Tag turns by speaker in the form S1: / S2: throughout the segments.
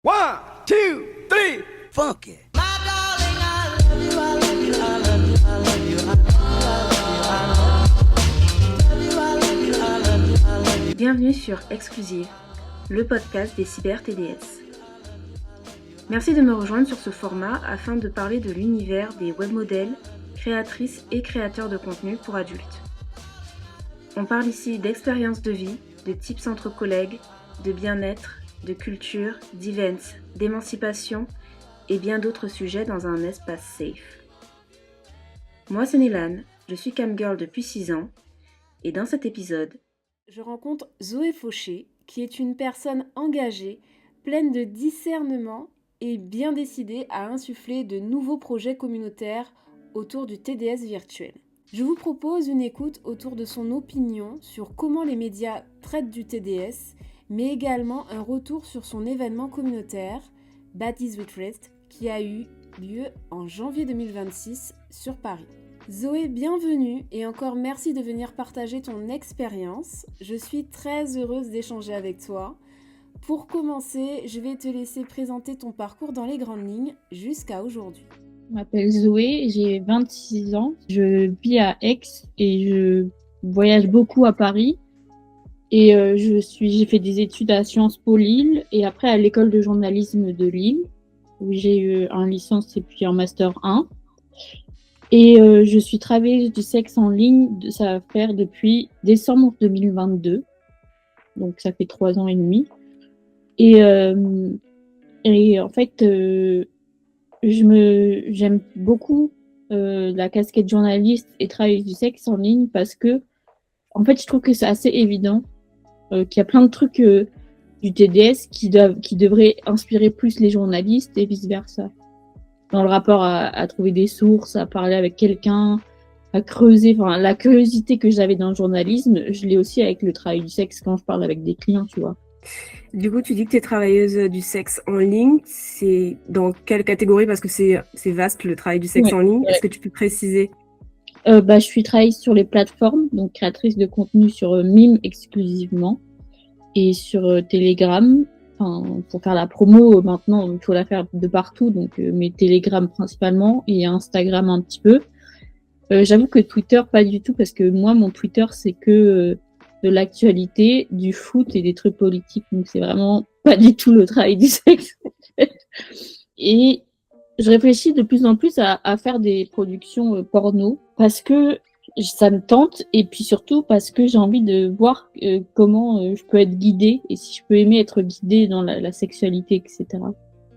S1: One, two, three, funky.
S2: Bienvenue sur Exclusive, le podcast des cyber TDS. Merci de me rejoindre sur ce format afin de parler de l'univers des webmodèles, créatrices et créateurs de contenu pour adultes. On parle ici d'expériences de vie, de tips entre collègues, de bien-être, de culture, d'events, d'émancipation et bien d'autres sujets dans un espace safe. Moi c'est Nélane, je suis camgirl depuis 6 ans et dans cet épisode, je rencontre Zoé Fauché qui est une personne engagée, pleine de discernement et bien décidée à insuffler de nouveaux projets communautaires autour du TDS virtuel. Je vous propose une écoute autour de son opinion sur comment les médias traitent du TDS, mais également un retour sur son événement communautaire, Baddies with Rest, qui a eu lieu en janvier 2026 sur Paris. Zoé, bienvenue et encore merci de venir partager ton expérience. Je suis très heureuse d'échanger avec toi. Pour commencer, je vais te laisser présenter ton parcours dans les grandes lignes jusqu'à aujourd'hui.
S3: Je m'appelle Zoé, j'ai 26 ans, je vis à Aix et je voyage beaucoup à Paris. Et j'ai fait des études à Sciences Po Lille et après à l'école de journalisme de Lille, où j'ai eu un licence et puis un master 1. Et je suis travailleuse du sexe en ligne, ça va faire depuis décembre 2022, donc ça fait 3 ans et demi. Et en fait, j'aime beaucoup la casquette journaliste et travailleuse du sexe en ligne parce que, en fait, je trouve que c'est assez évident qu'il y a plein de trucs du TDS qui devraient inspirer plus les journalistes et vice-versa. Dans le rapport à trouver des sources, à parler avec quelqu'un, à creuser. Enfin, la curiosité que j'avais dans le journalisme, je l'ai aussi avec le travail du sexe quand je parle avec des clients, tu vois.
S2: Du coup, tu dis que tu es travailleuse du sexe en ligne. C'est dans quelle catégorie? Parce que c'est vaste le travail du sexe en ligne. Est-ce que tu peux préciser?
S3: Je suis travailleuse sur les plateformes, donc créatrice de contenu sur Mime exclusivement et sur Telegram. Enfin, pour faire la promo, maintenant, il faut la faire de partout, donc mais Telegram principalement et Instagram un petit peu. J'avoue que Twitter, pas du tout, parce que moi, mon Twitter, c'est que de l'actualité, du foot et des trucs politiques, donc c'est vraiment pas du tout le travail du sexe. Et je réfléchis de plus en plus à faire des productions porno parce que ça me tente et puis surtout parce que j'ai envie de voir comment je peux être guidée et si je peux aimer être guidée dans la sexualité, etc.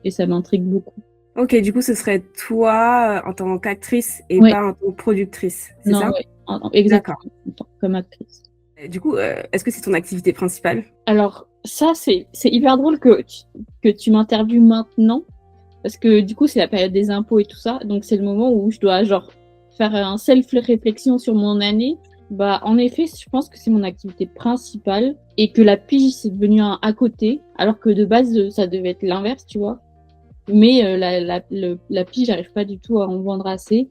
S3: Et ça m'intrigue beaucoup.
S2: Ok, du coup, ce serait toi en tant qu'actrice et pas en tant que productrice, c'est
S3: non,
S2: ça?
S3: Ouais, exactement, comme actrice.
S2: Du coup, est-ce que c'est ton activité principale?
S3: Alors, ça, c'est hyper drôle que tu m'interviewes maintenant. Parce que du coup, c'est la période des impôts et tout ça. Donc, c'est le moment où je dois faire un self-réflexion sur mon année. En effet, je pense que c'est mon activité principale et que la pige, c'est devenu un à côté. Alors que de base, ça devait être l'inverse, tu vois. Mais la pige, j'arrive pas du tout à en vendre assez.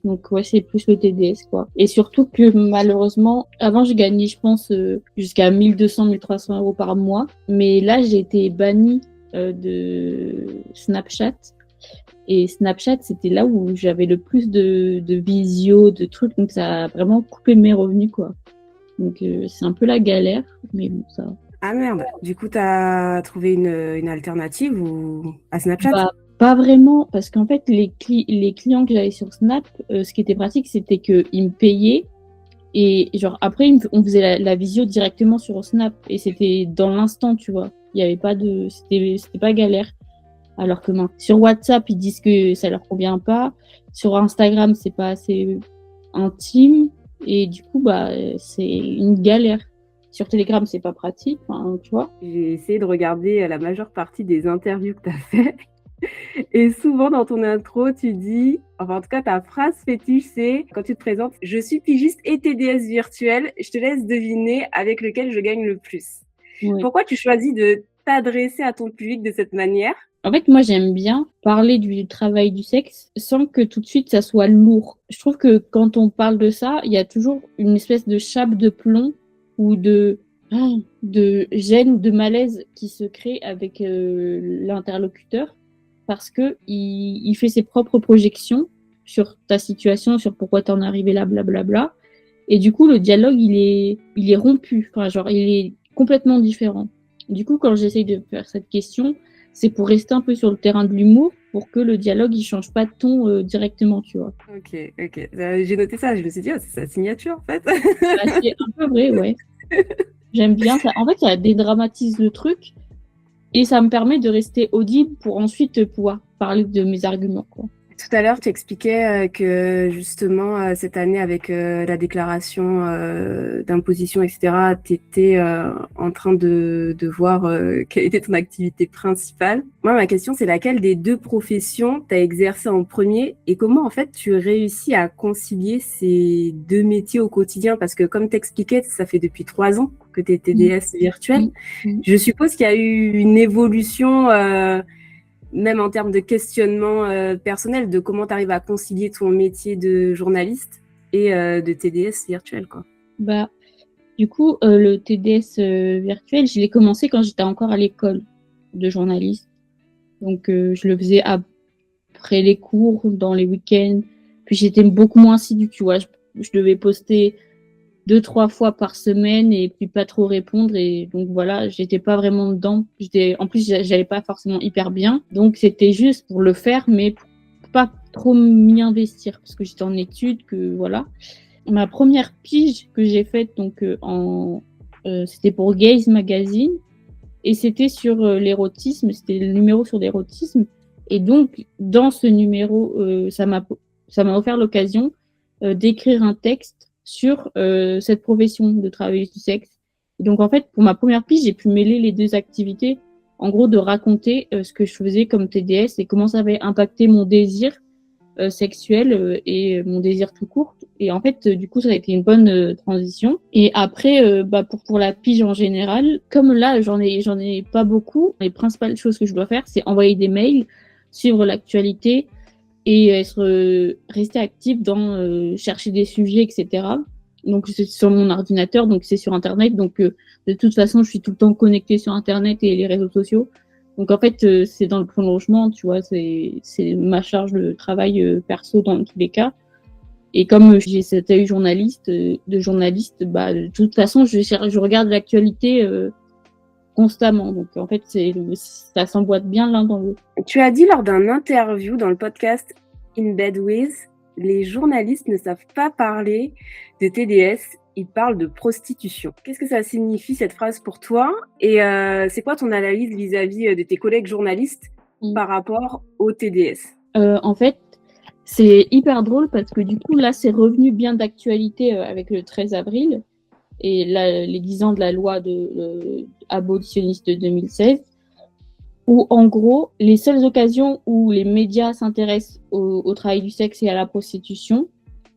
S3: Donc, ouais, c'est plus le TDS, quoi. Et surtout que malheureusement, avant, je gagnais, je pense, jusqu'à 1200-1300 € par mois. Mais là, j'ai été bannie de Snapchat. Et Snapchat, c'était là où j'avais le plus de visio, de trucs. Donc, ça a vraiment coupé mes revenus, quoi. Donc, c'est un peu la galère, mais bon, ça...
S2: Ah merde, du coup, t'as trouvé une alternative à Snapchat?
S3: Pas vraiment, parce qu'en fait, les clients que j'avais sur Snap, ce qui était pratique, c'était qu'ils me payaient et après, on faisait la visio directement sur Snap et c'était dans l'instant, tu vois. Il y avait pas c'était pas galère. Alors que sur WhatsApp, ils disent que ça leur convient pas. Sur Instagram, c'est pas assez intime et du coup, c'est une galère. Sur Telegram, c'est pas pratique, tu vois.
S2: J'ai essayé de regarder la majeure partie des interviews que t'as fait. Et souvent dans ton intro, tu dis, enfin en tout cas ta phrase fétiche, c'est quand tu te présentes, je suis pigiste et TDS virtuel, je te laisse deviner avec lequel je gagne le plus. Oui. Pourquoi tu choisis de t'adresser à ton public de cette manière?
S3: En fait, moi, j'aime bien parler du travail du sexe sans que tout de suite ça soit lourd. Je trouve que quand on parle de ça, il y a toujours une espèce de chape de plomb ou de de gêne ou de malaise qui se crée avec l'interlocuteur parce que il fait ses propres projections sur ta situation, sur pourquoi t'en es arrivé là, blablabla. Et du coup, le dialogue, il est rompu. Enfin, genre, il est complètement différent. Du coup, quand j'essaye de faire cette question, c'est pour rester un peu sur le terrain de l'humour, pour que le dialogue, il change pas de ton directement, tu vois.
S4: Ok, ok. J'ai noté ça, je me suis dit, oh, c'est sa signature en fait.
S3: Bah, c'est un peu vrai, ouais. J'aime bien ça. En fait, ça dédramatise le truc et ça me permet de rester audible pour ensuite pouvoir parler de mes arguments, quoi.
S4: Tout à l'heure, tu expliquais que justement, cette année, avec la déclaration d'imposition, etc., tu étais en train de voir quelle était ton activité principale. Moi, ma question, c'est laquelle des deux professions tu as exercé en premier et comment, en fait, tu réussis à concilier ces deux métiers au quotidien? Parce que comme tu expliquais, ça fait depuis 3 ans que tu es TDS virtuelle. Je suppose qu'il y a eu une évolution même en termes de questionnement personnel, de comment tu arrives à concilier ton métier de journaliste et de TDS virtuel, quoi.
S3: Bah, du coup, le TDS virtuel, je l'ai commencé quand j'étais encore à l'école de journaliste. Donc, je le faisais après les cours, dans les week-ends. Puis, j'étais beaucoup moins assidue, tu vois. Je devais poster 2-3 fois par semaine et puis pas trop répondre. Et donc, voilà, j'étais pas vraiment dedans. En plus, j'allais pas forcément hyper bien. Donc, c'était juste pour le faire, mais pour pas trop m'y investir parce que j'étais en études, que voilà. Ma première pige que j'ai faite, donc c'était pour Gaze Magazine et c'était sur l'érotisme, c'était le numéro sur l'érotisme. Et donc, dans ce numéro, ça m'a offert l'occasion d'écrire un texte sur cette profession de travailleuse du sexe. Et donc, en fait, pour ma première pige, j'ai pu mêler les deux activités, en gros, de raconter ce que je faisais comme TDS et comment ça avait impacté mon désir sexuel et mon désir tout court. Et en fait, du coup, ça a été une bonne transition. Et après, pour la pige en général, comme là, j'en ai pas beaucoup. Les principales choses que je dois faire, c'est envoyer des mails, suivre l'actualité et rester active dans chercher des sujets, etc. Donc, c'est sur mon ordinateur, donc c'est sur Internet. Donc, de toute façon, je suis tout le temps connectée sur Internet et les réseaux sociaux. Donc, en fait, c'est dans le prolongement, tu vois, c'est ma charge de travail perso dans tous les cas. Et comme j'ai cet œil de journaliste, de toute façon, je regarde l'actualité constamment. Donc, en fait, ça s'emboîte bien l'un dans l'autre.
S4: Tu as dit lors d'un interview dans le podcast In Bed With, les journalistes ne savent pas parler de TDS, ils parlent de prostitution. Qu'est-ce que ça signifie cette phrase pour toi? Et c'est quoi ton analyse vis-à-vis de tes collègues journalistes par rapport au TDS?
S3: En fait, c'est hyper drôle parce que du coup, là, c'est revenu bien d'actualité avec le 13 avril et les 10 ans de la loi abolitionniste de 2016, où en gros, les seules occasions où les médias s'intéressent au travail du sexe et à la prostitution,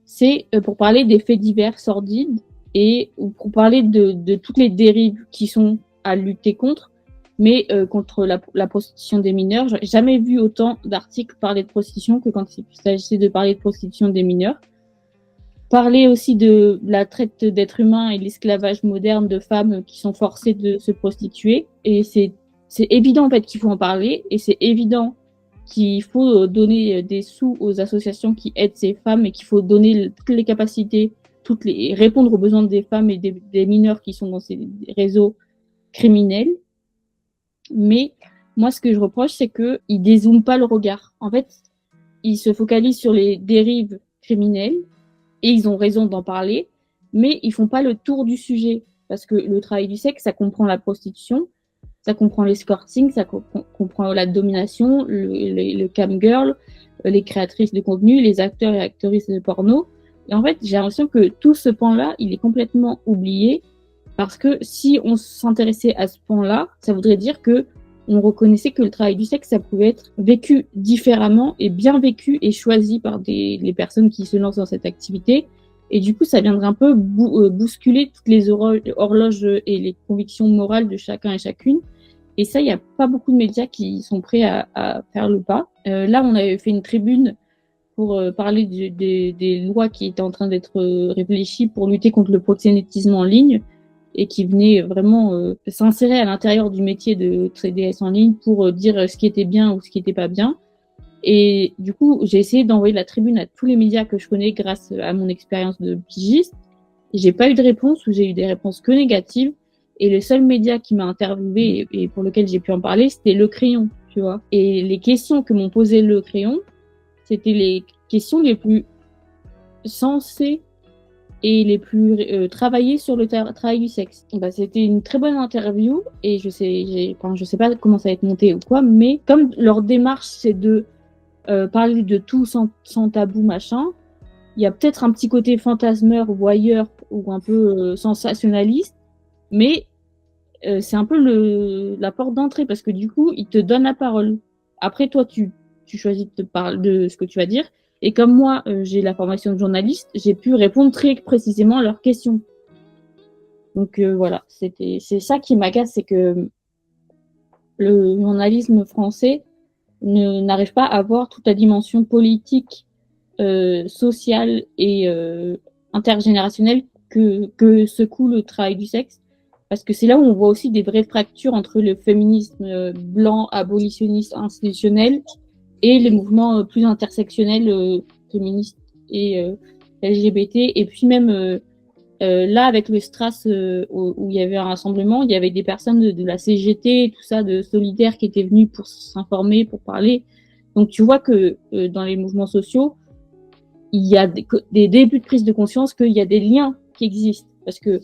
S3: c'est pour parler des faits divers sordides et pour parler de toutes les dérives qui sont à lutter contre, mais contre la prostitution des mineurs. J'ai jamais vu autant d'articles parler de prostitution que quand il s'agissait de parler de prostitution des mineurs. Parler aussi de la traite d'êtres humains et l'esclavage moderne de femmes qui sont forcées de se prostituer. Et c'est évident en fait qu'il faut en parler et c'est évident qu'il faut donner des sous aux associations qui aident ces femmes et qu'il faut donner toutes les capacités, répondre aux besoins des femmes et des mineurs qui sont dans ces réseaux criminels. Mais moi, ce que je reproche, c'est qu'ils dézooment pas le regard. En fait, ils se focalisent sur les dérives criminelles et ils ont raison d'en parler, mais ils font pas le tour du sujet parce que le travail du sexe, ça comprend la prostitution, ça comprend l'escorting, ça comprend la domination, le camgirl, les créatrices de contenu, les acteurs et actrices de porno. Et en fait, j'ai l'impression que tout ce pan-là, il est complètement oublié parce que si on s'intéressait à ce pan-là, ça voudrait dire que on reconnaissait que le travail du sexe, ça pouvait être vécu différemment et bien vécu et choisi par les personnes qui se lancent dans cette activité. Et du coup, ça viendrait un peu bousculer toutes les horloges et les convictions morales de chacun et chacune. Et ça, il n'y a pas beaucoup de médias qui sont prêts à faire le pas. Là, on avait fait une tribune pour parler des lois qui étaient en train d'être réfléchies pour lutter contre le proxénétisme en ligne. et qui venaient vraiment s'insérer à l'intérieur du métier de TDS en ligne pour dire ce qui était bien ou ce qui était pas bien. Et du coup, j'ai essayé d'envoyer la tribune à tous les médias que je connais grâce à mon expérience de pigiste. J'ai pas eu de réponse ou j'ai eu des réponses que négatives. Et le seul média qui m'a interviewé et pour lequel j'ai pu en parler, c'était Le Crayon, tu vois. Et les questions que m'ont posées Le Crayon, c'était les questions les plus sensées et les plus travaillées sur le travail du sexe. Bah, c'était une très bonne interview et je sais pas comment ça va être monté ou quoi, mais comme leur démarche c'est de parler de tout sans tabou machin, il y a peut-être un petit côté fantasmeur, voyeur ou un peu sensationnaliste, mais c'est un peu la porte d'entrée parce que du coup, ils te donnent la parole. Après, toi, tu choisis de te parler de ce que tu vas dire. Et comme moi, j'ai la formation de journaliste, j'ai pu répondre très précisément à leurs questions. Donc voilà, c'est ça qui m'agace, c'est que le journalisme français n'arrive pas à voir toute la dimension politique, sociale et intergénérationnelle que secoue le travail du sexe. Parce que c'est là où on voit aussi des vraies fractures entre le féminisme blanc, abolitionniste, institutionnel et les mouvements plus intersectionnels, féministes et LGBT. Et puis même là, avec le Stras, où il y avait un rassemblement, il y avait des personnes de la CGT, tout ça, de solidaires qui étaient venus pour s'informer, pour parler. Donc tu vois que dans les mouvements sociaux, il y a des débuts de prise de conscience qu'il y a des liens qui existent. Parce que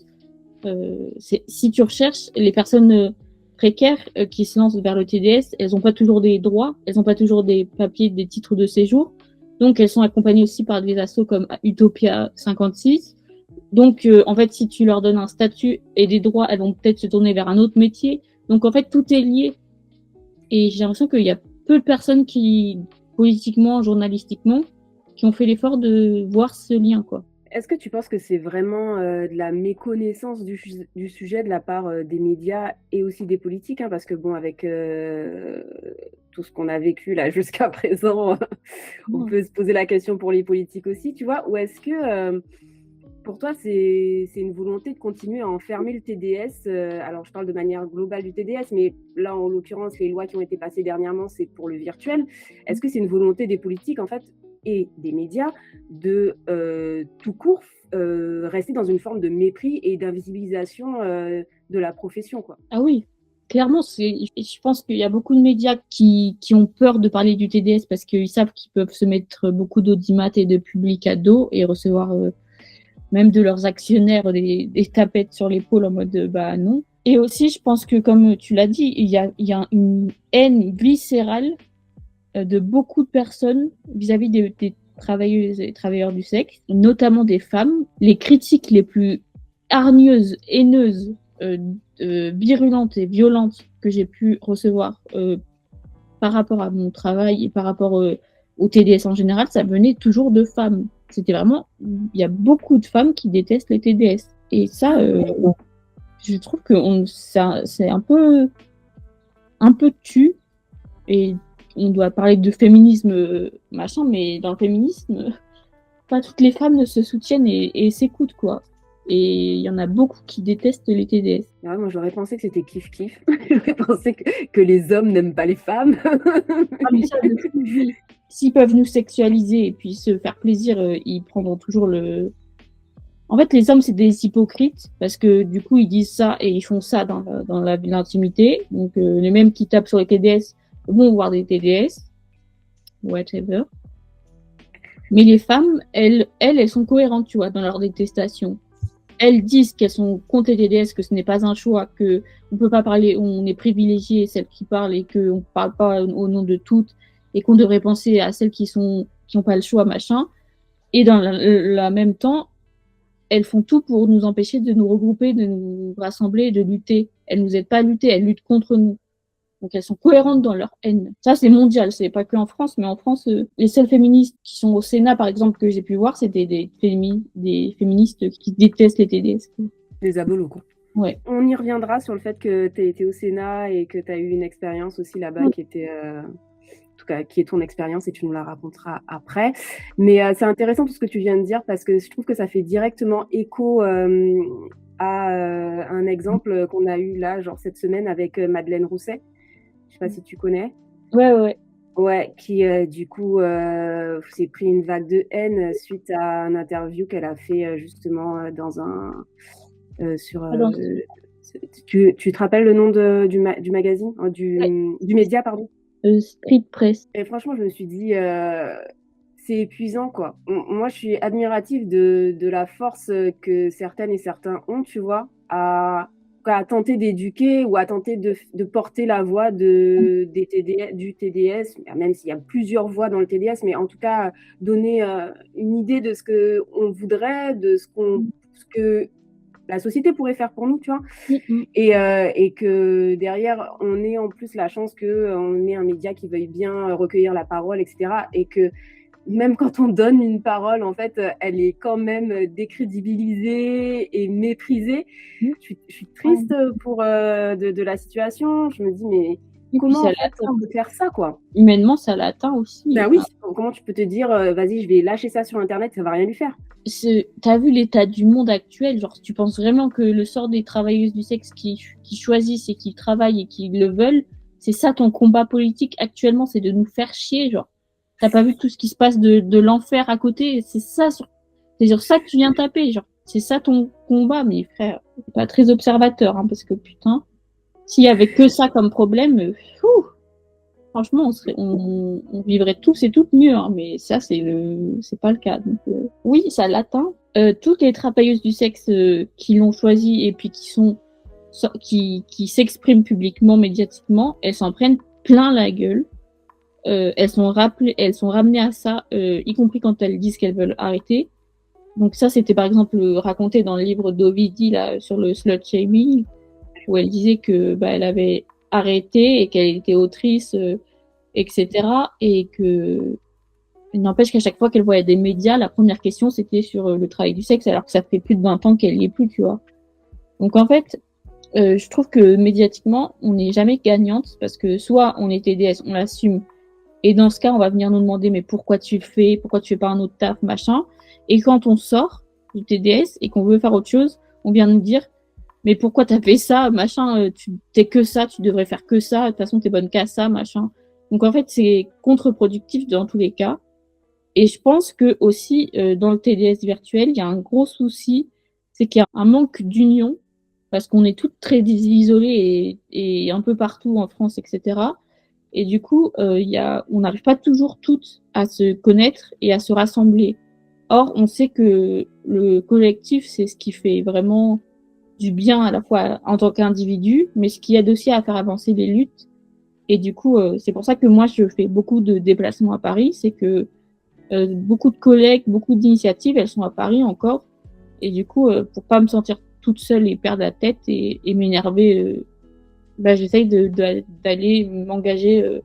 S3: si tu recherches les personnes précaires qui se lancent vers le TDS, elles n'ont pas toujours des droits, elles n'ont pas toujours des papiers, des titres de séjour. Donc elles sont accompagnées aussi par des assos comme Utopia 56. Donc en fait, si tu leur donnes un statut et des droits, elles vont peut-être se tourner vers un autre métier. Donc en fait, tout est lié. Et j'ai l'impression qu'il y a peu de personnes qui, politiquement, journalistiquement, qui ont fait l'effort de voir ce lien, quoi.
S4: Est-ce que tu penses que c'est vraiment de la méconnaissance du sujet de la part des médias et aussi des politiques, hein, parce que bon, avec tout ce qu'on a vécu là jusqu'à présent, on peut se poser la question pour les politiques aussi, tu vois, ou est-ce que pour toi c'est une volonté de continuer à enfermer le TDS, alors je parle de manière globale du TDS, mais là en l'occurrence les lois qui ont été passées dernièrement c'est pour le virtuel. Est-ce que c'est une volonté des politiques en fait et des médias de tout court rester dans une forme de mépris et d'invisibilisation de la profession, quoi.
S3: Ah oui, clairement, je pense qu'il y a beaucoup de médias qui ont peur de parler du TDS parce qu'ils savent qu'ils peuvent se mettre beaucoup d'audimat et de public à dos et recevoir même de leurs actionnaires des tapettes sur l'épaule en mode bah non. Et aussi, je pense que comme tu l'as dit, il y a une haine viscérale de beaucoup de personnes vis-à-vis des travailleuses et travailleurs du sexe, notamment des femmes. Les critiques les plus hargneuses, haineuses, virulentes et violentes que j'ai pu recevoir par rapport à mon travail et par rapport au TDS en général, ça venait toujours de femmes. C'était vraiment, il y a beaucoup de femmes qui détestent les TDS. Et ça, je trouve que c'est un peu tu. Et on doit parler de féminisme machin, mais dans le féminisme, pas toutes les femmes ne se soutiennent et s'écoutent, quoi. Et il y en a beaucoup qui détestent les TDS.
S4: Ouais, moi, j'aurais pensé que c'était kiff-kiff. J'aurais pensé que les hommes n'aiment pas les femmes.
S3: Ah, mais ça, oui. S'ils peuvent nous sexualiser et puis se faire plaisir, ils prendront toujours le... En fait, les hommes, c'est des hypocrites parce que du coup, ils disent ça et ils font ça dans l'intimité. Donc, les mêmes qui tapent sur les TDS vont voir des TDS, whatever. Mais les femmes, elles sont cohérentes, tu vois, dans leur détestation. Elles disent qu'elles sont contre les TDS, que ce n'est pas un choix, que on peut pas parler, on est privilégié, celles qui parlent, et qu'on parle pas au nom de toutes, et qu'on devrait penser à celles qui ont pas le choix, machin. Et dans le même temps, elles font tout pour nous empêcher de nous regrouper, de nous rassembler, de lutter. Elles nous aident pas à lutter, elles luttent contre nous. Donc elles sont cohérentes dans leur haine. Ça, c'est mondial, c'est pas que en France, mais en France, les seules féministes qui sont au Sénat, par exemple, que j'ai pu voir, c'était des féministes qui détestent les TDS.
S4: Des abolos, quoi.
S3: Ouais.
S4: On y reviendra sur le fait que tu as été au Sénat et que tu as eu une expérience aussi là-bas qui était... en tout cas, qui est ton expérience et tu nous la raconteras après. Mais c'est intéressant tout ce que tu viens de dire parce que je trouve que ça fait directement écho à un exemple qu'on a eu là, genre cette semaine avec Madeleine Rousset. Je sais pas si tu connais.
S3: Ouais.
S4: Ouais, qui du coup s'est pris une vague de haine suite à une interview qu'elle a fait justement dans un sur.
S3: Alors,
S4: Tu te rappelles le nom du magazine, du média, pardon?
S3: Street Press.
S4: Et franchement, je me suis dit, c'est épuisant, quoi. Moi, je suis admirative de la force que certaines et certains ont, tu vois, à tenter d'éduquer ou à tenter de porter la voix du TDS, même s'il y a plusieurs voix dans le TDS, mais en tout cas, donner une idée de ce qu'on voudrait, ce que la société pourrait faire pour nous, tu vois. Et que derrière, on ait en plus la chance qu'on ait un média qui veuille bien recueillir la parole, etc. Et que même quand on donne une parole, en fait, elle est quand même décrédibilisée et méprisée. Je suis triste pour de la situation. Je me dis, mais comment en fait, on peut faire ça, quoi?
S3: Humainement, ça l'atteint aussi.
S4: Ben oui, comment tu peux te dire, vas-y, je vais lâcher ça sur Internet, ça va rien lui faire.
S3: T'as vu l'état du monde actuel, genre tu penses vraiment que le sort des travailleuses du sexe qui choisissent et qui travaillent et qui le veulent, c'est ça ton combat politique actuellement, c'est de nous faire chier, genre t'as pas vu tout ce qui se passe de l'enfer à côté, c'est sur ça que tu viens taper, genre c'est ça ton combat, mais frère, t'es pas très observateur, hein, parce que putain, s'il y avait que ça comme problème, franchement, on vivrait tous et toutes mieux, hein, mais ça, c'est pas le cas. Donc, oui, ça l'atteint. Toutes les travailleuses du sexe qui l'ont choisi et puis qui s'expriment publiquement, médiatiquement, elles s'en prennent plein la gueule. Elles sont ramenées à ça, y compris quand elles disent qu'elles veulent arrêter. Donc ça, c'était par exemple raconté dans le livre d'Ovidie là sur le slut shaming, où elle disait que elle avait arrêté et qu'elle était autrice, etc. Et que il n'empêche qu'à chaque fois qu'elle voyait des médias, la première question c'était sur le travail du sexe, alors que ça fait plus de 20 ans qu'elle y est plus, tu vois. Donc en fait, je trouve que médiatiquement, on n'est jamais gagnante parce que soit on est TDS, on l'assume, et dans ce cas, on va venir nous demander mais pourquoi tu le fais, pourquoi tu fais pas un autre taf, machin. Et quand on sort du TDS et qu'on veut faire autre chose, on vient nous dire mais pourquoi t'as fait ça, machin, t'es que ça, tu devrais faire que ça, de toute façon t'es bonne qu'à ça, machin. Donc en fait, c'est contre-productif dans tous les cas. Et je pense que aussi, dans le TDS virtuel, il y a un gros souci, c'est qu'il y a un manque d'union, parce qu'on est toutes très isolées et un peu partout en France, etc. Et du coup, on n'arrive pas toujours toutes à se connaître et à se rassembler. Or, on sait que le collectif, c'est ce qui fait vraiment du bien à la fois en tant qu'individu, mais ce qui aide aussi à faire avancer les luttes. Et du coup, c'est pour ça que moi, je fais beaucoup de déplacements à Paris. C'est que beaucoup de collègues, beaucoup d'initiatives, elles sont à Paris encore. Et du coup, pour pas me sentir toute seule et perdre la tête et m'énerver, j'essaye d'aller m'engager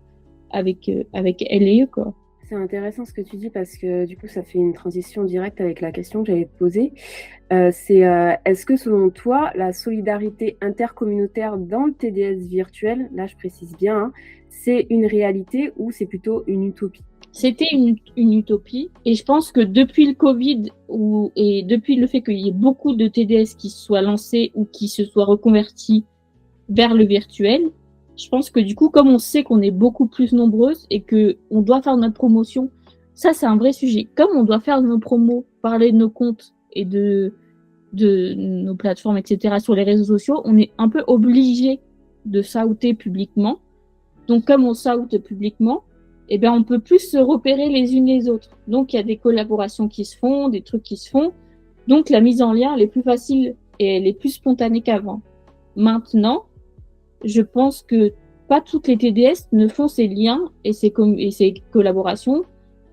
S3: avec elle et eux, quoi.
S4: C'est intéressant ce que tu dis parce que du coup, ça fait une transition directe avec la question que j'allais te poser. Est-ce que selon toi, la solidarité intercommunautaire dans le TDS virtuel, là je précise bien, hein, c'est une réalité ou c'est plutôt une utopie?
S3: C'était une utopie et je pense que depuis le Covid et depuis le fait qu'il y ait beaucoup de TDS qui se soient lancés ou qui se soient reconvertis vers le virtuel, je pense que du coup, comme on sait qu'on est beaucoup plus nombreuses et que on doit faire notre promotion, ça c'est un vrai sujet. Comme on doit faire nos promos, parler de nos comptes et de nos plateformes, etc. sur les réseaux sociaux, on est un peu obligé de s'outer publiquement. Donc comme on s'oute publiquement, eh ben on peut plus se repérer les unes les autres. Donc il y a des collaborations qui se font, des trucs qui se font. Donc la mise en lien elle est plus facile et elle est plus spontanée qu'avant. Maintenant, je pense que pas toutes les TDS ne font ces liens et ces collaborations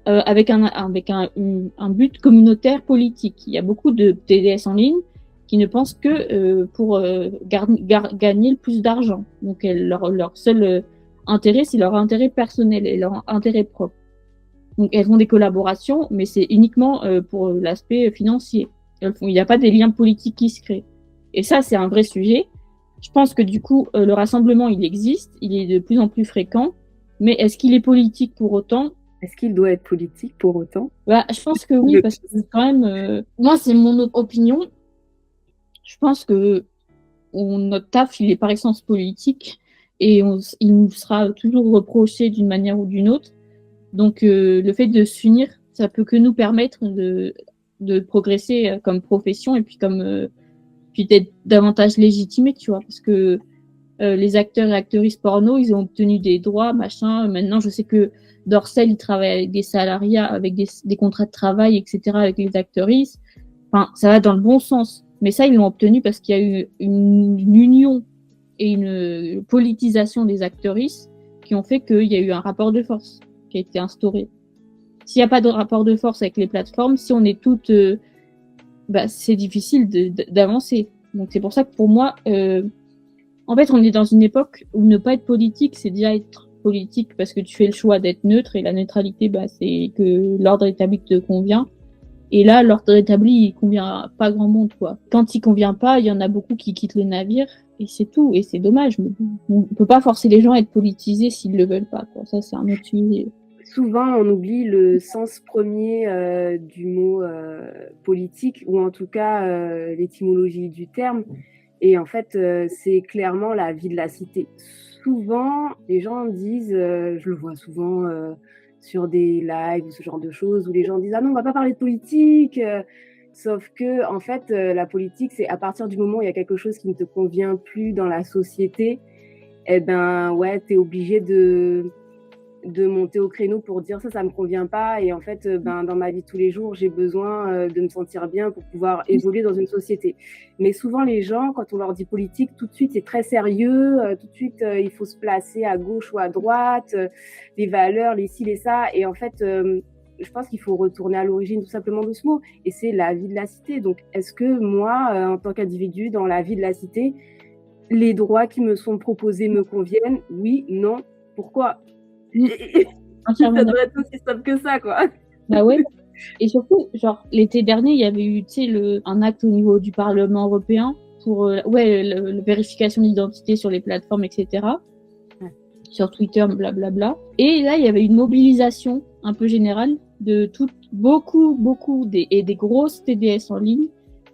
S3: avec un but communautaire politique. Il y a beaucoup de TDS en ligne qui ne pensent que pour gagner le plus d'argent. Donc leur seul intérêt, c'est leur intérêt personnel et leur intérêt propre. Donc elles font des collaborations, mais c'est uniquement pour l'aspect financier. Il n'y a pas des liens politiques qui se créent. Et ça, c'est un vrai sujet. Je pense que du coup, le rassemblement, il existe, il est de plus en plus fréquent, mais est-ce qu'il est politique pour autant?
S4: Est-ce qu'il doit être politique pour autant?
S3: Je pense que oui, parce que quand même, moi, c'est mon opinion. Je pense que notre taf, il est par essence politique et il nous sera toujours reproché d'une manière ou d'une autre. Donc, le fait de s'unir, ça peut que nous permettre de progresser comme profession et puis puis d'être davantage légitimés, tu vois, parce que les acteurs et actrices porno, ils ont obtenu des droits, machin. Maintenant, je sais que Dorsel, il travaille avec des salariats, avec des contrats de travail, etc., avec les actrices. Enfin, ça va dans le bon sens. Mais ça, ils l'ont obtenu parce qu'il y a eu une union et une politisation des actrices qui ont fait qu'il y a eu un rapport de force qui a été instauré. S'il n'y a pas de rapport de force avec les plateformes, si on est toutes, c'est difficile d'avancer. Donc c'est pour ça que pour moi, en fait, on est dans une époque où ne pas être politique, c'est déjà être politique parce que tu fais le choix d'être neutre et la neutralité, c'est que l'ordre établi te convient. Et là, l'ordre établi, il convient pas grand monde, quoi. Quand il convient pas, il y en a beaucoup qui quittent le navire et c'est tout. Et c'est dommage. Mais on peut pas forcer les gens à être politisés s'ils le veulent pas, quoi. Ça, c'est un autre sujet.
S4: Souvent, on oublie le sens premier du mot politique, ou en tout cas l'étymologie du terme. Et en fait, c'est clairement la vie de la cité. Souvent, les gens disent, je le vois souvent sur des lives ou ce genre de choses, où les gens disent « Ah non, on va pas parler de politique !» Sauf que, en fait, la politique, c'est à partir du moment où il y a quelque chose qui ne te convient plus dans la société, eh ben, ouais, t'es obligé de monter au créneau pour dire ça me convient pas. Et en fait, dans ma vie de tous les jours, j'ai besoin de me sentir bien pour pouvoir évoluer dans une société. Mais souvent, les gens, quand on leur dit politique, tout de suite, c'est très sérieux. Tout de suite, il faut se placer à gauche ou à droite, les valeurs, les ci, les ça. Et en fait, je pense qu'il faut retourner à l'origine tout simplement de ce mot. Et c'est la vie de la cité. Donc, est-ce que moi, en tant qu'individu dans la vie de la cité, les droits qui me sont proposés me conviennent? Oui, non, pourquoi? Ça doit être aussi simple que ça, quoi.
S3: Bah ouais. Et surtout, genre, l'été dernier, il y avait eu, tu sais, un acte au niveau du Parlement européen pour, la vérification d'identité sur les plateformes, etc. Ouais. Sur Twitter, blablabla. Et là, il y avait une mobilisation un peu générale de beaucoup des grosses TDS en ligne.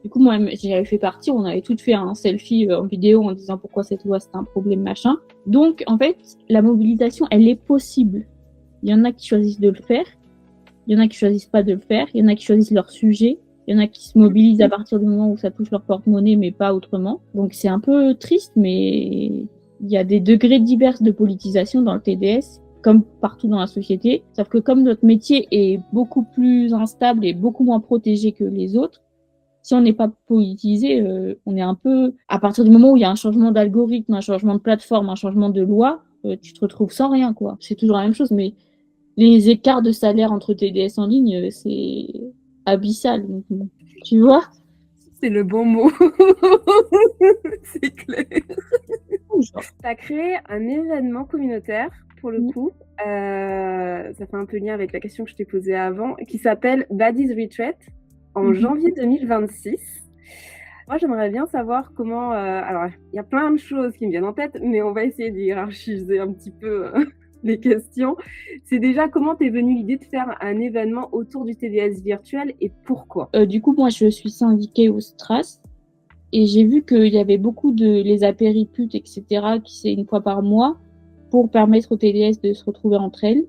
S3: Du coup, moi, j'avais fait partie, on avait toutes fait un selfie en vidéo en disant pourquoi cette loi c'était un problème, machin. Donc, en fait, la mobilisation, elle est possible. Il y en a qui choisissent de le faire, il y en a qui choisissent pas de le faire, il y en a qui choisissent leur sujet, il y en a qui se mobilisent à partir du moment où ça touche leur porte-monnaie, mais pas autrement. Donc, c'est un peu triste, mais il y a des degrés divers de politisation dans le TDS, comme partout dans la société. Sauf que comme notre métier est beaucoup plus instable et beaucoup moins protégé que les autres, si on n'est pas politisé, on est un peu... À partir du moment où il y a un changement d'algorithme, un changement de plateforme, un changement de loi, tu te retrouves sans rien, quoi. C'est toujours la même chose, mais les écarts de salaire entre TDS en ligne, c'est abyssal. Donc, tu vois?
S4: C'est le bon mot. C'est clair. Tu as créé un événement communautaire, pour le coup. Ça fait un peu lien avec la question que je t'ai posée avant, qui s'appelle Baddies Retreat, en janvier 2026. Moi, j'aimerais bien savoir comment... alors, il y a plein de choses qui me viennent en tête, mais on va essayer de hiérarchiser un petit peu les questions. C'est déjà comment t'es venue l'idée de faire un événement autour du TDS virtuel et pourquoi?
S3: Du coup, moi, je suis syndiquée au Stras et j'ai vu qu'il y avait beaucoup de les apériputes, etc., qui c'est une fois par mois pour permettre aux TDS de se retrouver entre elles.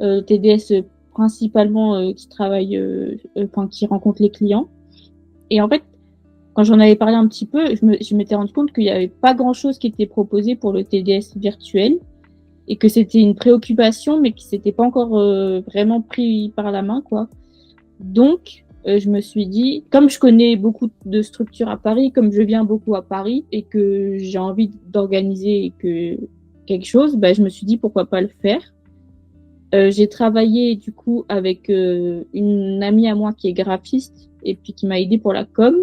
S3: TDS principalement qui travaillent, qui rencontrent les clients. Et en fait, quand j'en avais parlé un petit peu, je m'étais rendu compte qu'il n'y avait pas grand-chose qui était proposé pour le TDS virtuel et que c'était une préoccupation, mais qui s'était pas encore vraiment pris par la main, quoi. Donc, je me suis dit, comme je connais beaucoup de structures à Paris, comme je viens beaucoup à Paris et que j'ai envie d'organiser quelque chose, je me suis dit pourquoi pas le faire. J'ai travaillé du coup avec une amie à moi qui est graphiste et puis qui m'a aidée pour la com.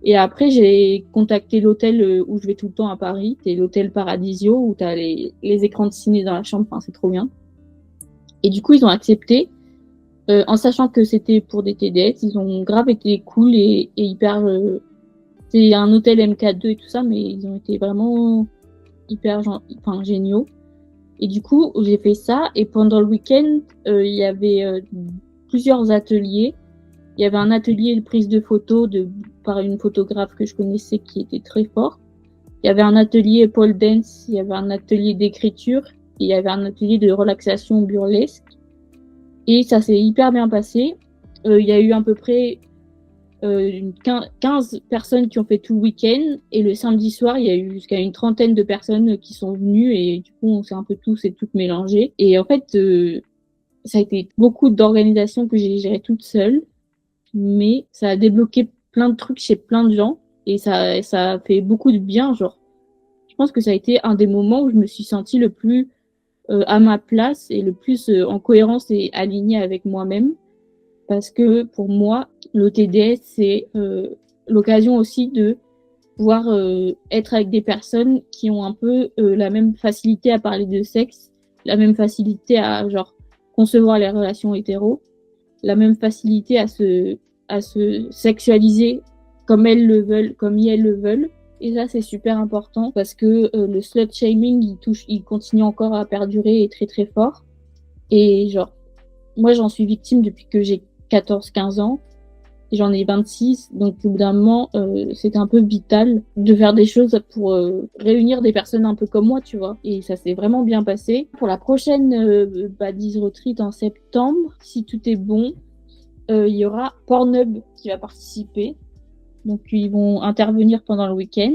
S3: Et après, j'ai contacté l'hôtel où je vais tout le temps à Paris. C'est l'hôtel Paradisio où t'as les écrans de ciné dans la chambre. Enfin, c'est trop bien. Et du coup, ils ont accepté. En sachant que c'était pour des TDS, ils ont grave été cool et hyper... c'est un hôtel MK2 et tout ça, mais ils ont été vraiment hyper géniaux. Et du coup, j'ai fait ça. Et pendant le week-end, il y avait plusieurs ateliers Il y avait un atelier de prise de photos par une photographe que je connaissais qui était très fort. Il y avait un atelier pole dance, il y avait un atelier d'écriture, il y avait un atelier de relaxation burlesque. Et ça s'est hyper bien passé. Il y a eu à peu près 15 personnes qui ont fait tout le week-end. Et le samedi soir, il y a eu jusqu'à une trentaine de personnes qui sont venues. Et du coup, on s'est un peu tous et toutes mélangés. Et en fait, ça a été beaucoup d'organisations que j'ai gérées toute seule. Mais ça a débloqué plein de trucs chez plein de gens. Et ça a fait beaucoup de bien. Genre, je pense que ça a été un des moments où je me suis sentie le plus à ma place et le plus en cohérence et alignée avec moi-même. Parce que pour moi, le TDS, c'est l'occasion aussi de pouvoir être avec des personnes qui ont un peu la même facilité à parler de sexe, la même facilité à genre concevoir les relations hétéros, la même facilité à se sexualiser comme elles le veulent, comme elles le veulent. Et ça, c'est super important parce que le slut shaming, il continue encore à perdurer et très très fort. Et genre, moi, j'en suis victime depuis que j'ai 14-15 ans. J'en ai 26, donc au bout d'un moment, c'était un peu vital de faire des choses pour réunir des personnes un peu comme moi, tu vois. Et ça s'est vraiment bien passé. Pour la prochaine Badies Retreat en septembre, si tout est bon, il y aura Pornhub qui va participer. Donc ils vont intervenir pendant le week-end.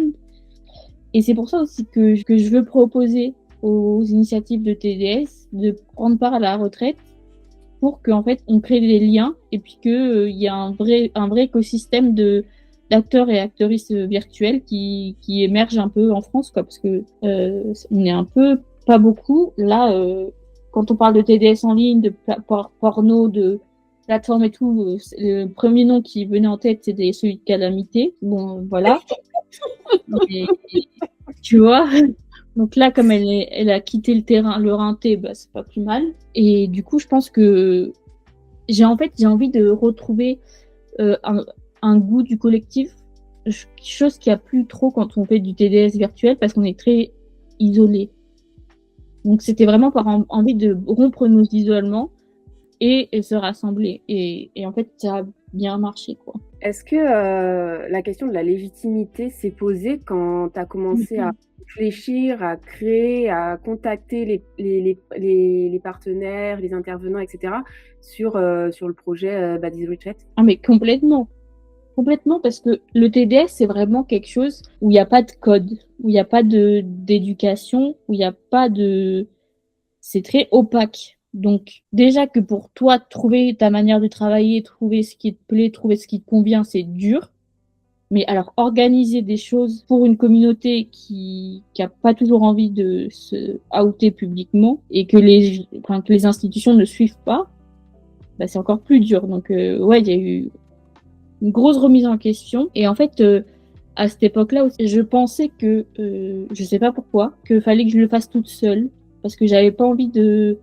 S3: Et c'est pour ça aussi que je veux proposer aux initiatives de TDS de prendre part à la retraite pour qu'en fait on crée des liens et puis que y a un vrai écosystème d'acteurs et actrices virtuelles qui émerge un peu en France, quoi, parce que on est un peu pas beaucoup là quand on parle de TDS en ligne, de porno, de plateforme et tout, le premier nom qui venait en tête c'était celui de Calamité. Bon, voilà. Et, tu vois. Donc là, comme elle a quitté le terrain, le rinté, bah, c'est pas plus mal. Et du coup, je pense que j'ai envie de retrouver un goût du collectif, chose qu'il n'y a plus trop quand on fait du TDS virtuel parce qu'on est très isolé. Donc c'était vraiment par envie de rompre nos isolements et se rassembler. Et en fait, ça a bien marché, quoi.
S4: Est-ce que la question de la légitimité s'est posée quand tu as commencé à réfléchir, à créer, à contacter les partenaires, les intervenants, etc. sur le projet Badies Retreat?
S3: Ah mais complètement. Complètement, parce que le TDS, c'est vraiment quelque chose où il n'y a pas de code, où il n'y a pas d'éducation, où il n'y a pas de... C'est très opaque. Donc, déjà que pour toi, trouver ta manière de travailler, trouver ce qui te plaît, trouver ce qui te convient, c'est dur. Mais alors, organiser des choses pour une communauté qui a pas toujours envie de se outer publiquement et que les institutions ne suivent pas, bah, c'est encore plus dur. Donc, ouais, il y a eu une grosse remise en question. Et en fait, à cette époque-là aussi, je pensais que, je sais pas pourquoi, que fallait que je le fasse toute seule. Parce que j'avais pas envie de...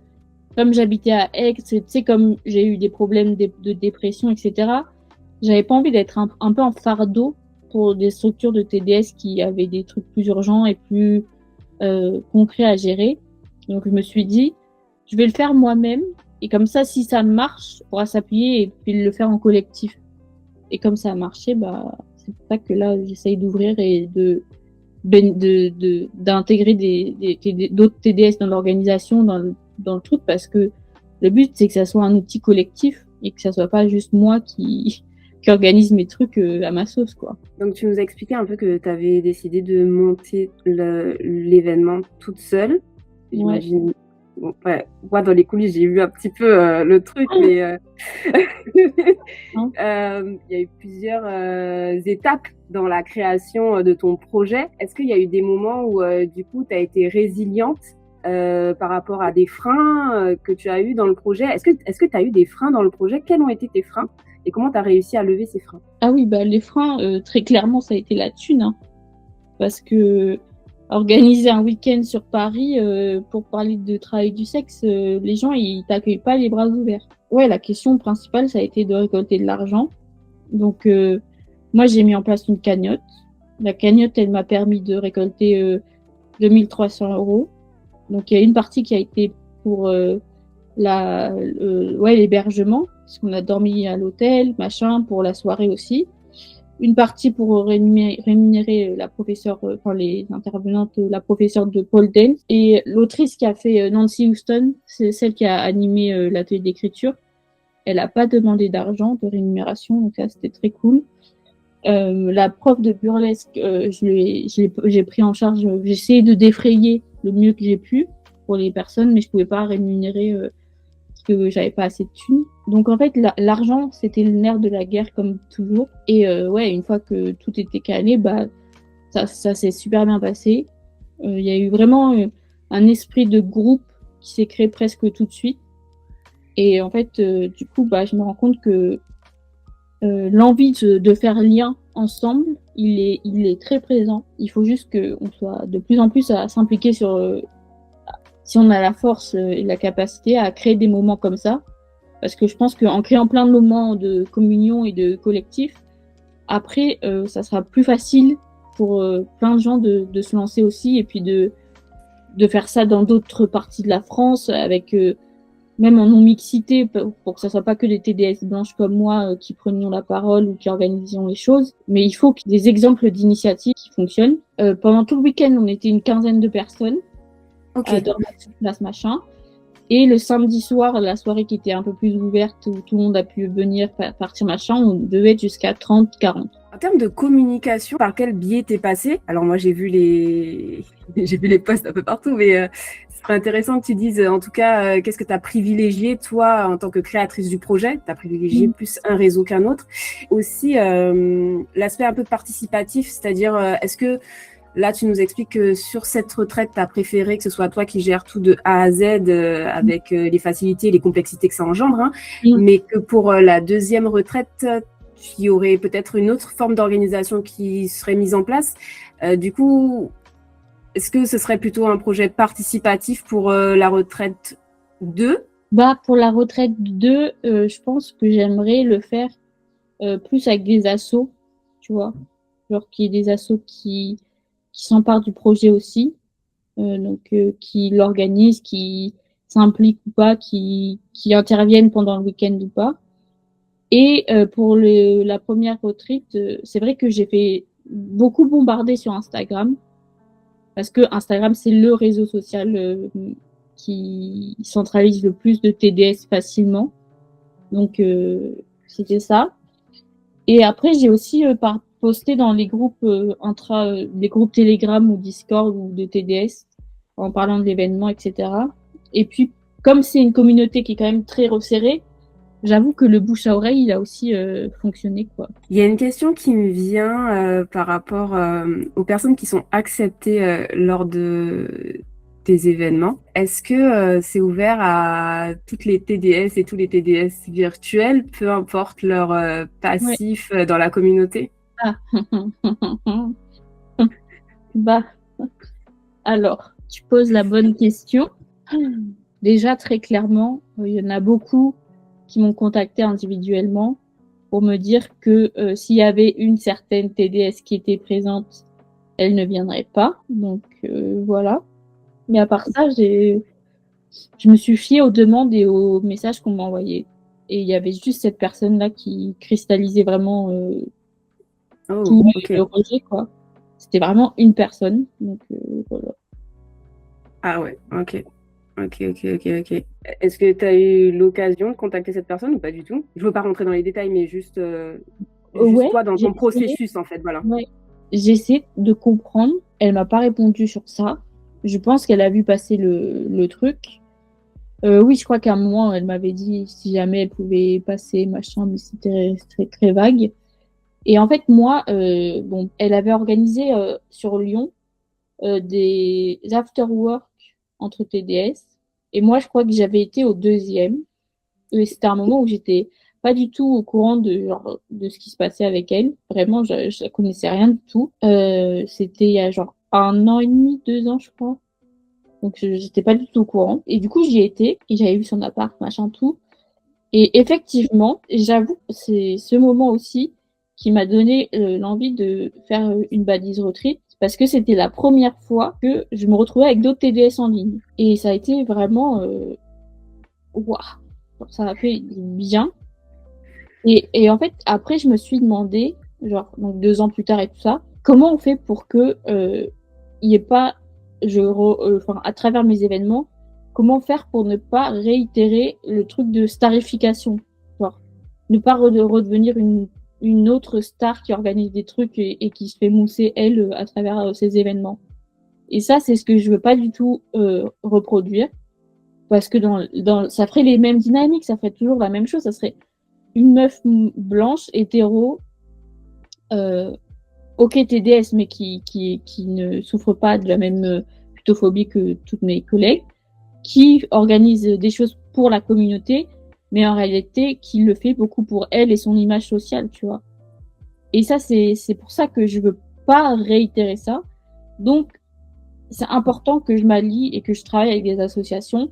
S3: Comme j'habitais à Aix, tu sais, comme j'ai eu des problèmes de dépression, etc., j'avais pas envie d'être un peu en fardeau pour des structures de TDS qui avaient des trucs plus urgents et plus concrets à gérer. Donc je me suis dit, je vais le faire moi-même. Et comme ça, si ça marche, on pourra s'appuyer et puis le faire en collectif. Et comme ça a marché, bah, c'est pour ça que là, j'essaye d'ouvrir et d'intégrer d'autres TDS dans l'organisation, dans le truc, parce que le but, c'est que ça soit un outil collectif et que ça soit pas juste moi qui organise mes trucs à ma sauce, quoi.
S4: Donc, tu nous as expliqué un peu que tu avais décidé de monter l'événement toute seule. J'imagine. Ouais. Bon, ouais, moi, dans les coulisses, j'ai vu un petit peu le truc, mais il y a eu plusieurs étapes dans la création de ton projet. Est-ce qu'il y a eu des moments où, du coup, tu as été résiliente par rapport à des freins que tu as eu dans le projet? Est-ce que tu as eu des freins dans le projet? Quels ont été tes freins et comment tu as réussi à lever ces freins?
S3: Ah oui, bah, les freins, très clairement, ça a été la thune. Hein, parce que organiser un week-end sur Paris pour parler de travail du sexe, les gens, ils t'accueillent pas les bras ouverts. Ouais, la question principale, ça a été de récolter de l'argent. Donc, moi, j'ai mis en place une cagnotte. La cagnotte, elle m'a permis de récolter 2300 €. Donc, il y a une partie qui a été pour l'hébergement. parce qu'on a dormi à l'hôtel, machin, pour la soirée aussi. Une partie pour rémunérer la professeure, les intervenantes, la professeure de pole dance. Et l'autrice qui a fait Nancy Houston, c'est celle qui a animé l'atelier d'écriture. Elle a pas demandé d'argent, de rémunération, donc ça c'était très cool. La prof de burlesque, j'ai pris en charge, j'ai essayé de défrayer le mieux que j'ai pu pour les personnes, mais je pouvais pas rémunérer parce que j'avais pas assez de thunes. Donc en fait, l'argent, c'était le nerf de la guerre comme toujours. Et une fois que tout était calé, ça s'est super bien passé. Il y a eu vraiment un esprit de groupe qui s'est créé presque tout de suite. Et en fait, du coup, je me rends compte que l'envie de faire lien ensemble, il est très présent. Il faut juste qu'on soit de plus en plus à s'impliquer sur si on a la force et la capacité à créer des moments comme ça. Parce que je pense qu'en créant plein de moments de communion et de collectif, après, ça sera plus facile pour plein de gens de se lancer aussi et puis de faire ça dans d'autres parties de la France avec même en non-mixité pour que ça soit pas que des TDS blanches comme moi qui prenions la parole ou qui organisions les choses. Mais il faut qu'il y ait des exemples d'initiatives qui fonctionnent. Pendant tout le week-end, on était une quinzaine de personnes à dormir sur place, machin. Et le samedi soir, la soirée qui était un peu plus ouverte, où tout le monde a pu venir partir machin, on devait être jusqu'à 30, 40.
S4: En termes de communication, par quel biais t'es passé? Alors moi, j'ai vu les posts un peu partout, mais ce serait intéressant que tu dises, en tout cas, qu'est-ce que tu as privilégié, toi, en tant que créatrice du projet? Tu as privilégié plus un réseau qu'un autre. Aussi, l'aspect un peu participatif, c'est-à-dire, est-ce que là, tu nous expliques que sur cette retraite, tu as préféré que ce soit toi qui gères tout de A à Z avec les facilités et les complexités que ça engendre, hein, mais que pour la deuxième retraite, il y aurait peut-être une autre forme d'organisation qui serait mise en place. Du coup, est-ce que ce serait plutôt un projet participatif pour la retraite 2?
S3: Pour la retraite 2, je pense que j'aimerais le faire plus avec des assos, tu vois. Genre qu'il y ait des assos qui s'emparent du projet aussi, qui l'organisent, qui s'impliquent ou pas, qui interviennent pendant le week-end ou pas. Et pour la première retraite, c'est vrai que j'ai fait beaucoup bombarder sur Instagram, parce que Instagram, c'est le réseau social qui centralise le plus de TDS facilement. Donc, c'était ça. Et après, j'ai aussi posté dans les groupes des groupes Telegram ou Discord ou de TDS en parlant de l'événement, etc. Et puis, comme c'est une communauté qui est quand même très resserrée, j'avoue que le bouche à oreille, il a aussi fonctionné, quoi.
S4: Il y a une question qui me vient par rapport aux personnes qui sont acceptées lors de tes événements. Est-ce que c'est ouvert à toutes les TDS et tous les TDS virtuels, peu importe leur passif dans la communauté?
S3: Alors, tu poses la bonne question. Déjà, très clairement, il y en a beaucoup qui m'ont contacté individuellement pour me dire que s'il y avait une certaine TDS qui était présente, elle ne viendrait pas. Donc, voilà. Mais à part ça, je me suis fiée aux demandes et aux messages qu'on m'a envoyés. Et il y avait juste cette personne-là qui cristallisait vraiment le rejet, quoi. C'était vraiment une personne. Donc, voilà.
S4: Ah ouais, ok. Ok. Est-ce que tu as eu l'occasion de contacter cette personne ou pas du tout? Je veux pas rentrer dans les détails, mais juste toi, dans ton processus, en fait, voilà.
S3: Ouais. J'essaie de comprendre. Elle m'a pas répondu sur ça. Je pense qu'elle a vu passer le truc. Oui, je crois qu'à un moment, elle m'avait dit si jamais elle pouvait passer, machin, mais c'était très, très vague. Et en fait, moi, elle avait organisé sur Lyon des after-work entre TDS. Et moi, je crois que j'avais été au deuxième. Et c'était un moment où j'étais pas du tout au courant de ce qui se passait avec elle. Vraiment, je connaissais rien du tout. C'était il y a genre 1 an et demi, 2 ans, je crois. Donc, j'étais pas du tout au courant. Et du coup, j'y étais. Et j'avais vu son appart, machin, tout. Et effectivement, j'avoue, c'est ce moment aussi qui m'a donné l'envie de faire une balise retreat. Parce que c'était la première fois que je me retrouvais avec d'autres TDS en ligne. Et ça a été vraiment... waouh, ça a fait bien. Et en fait, après, je me suis demandé, genre, donc 2 ans plus tard et tout ça, comment on fait pour que il y ait pas, enfin, à travers mes événements, comment faire pour ne pas réitérer le truc de starification, genre, ne pas redevenir une autre star qui organise des trucs et qui se fait mousser elle à travers ces événements. Et ça, c'est ce que je veux pas du tout reproduire, parce que ça ferait les mêmes dynamiques, ça ferait toujours la même chose, ça serait une meuf blanche, hétéro, ok TDS, mais qui ne souffre pas de la même putophobie que toutes mes collègues, qui organise des choses pour la communauté, mais en réalité, qui le fait beaucoup pour elle et son image sociale, tu vois. Et ça, c'est pour ça que je veux pas réitérer ça. Donc, c'est important que je m'allie et que je travaille avec des associations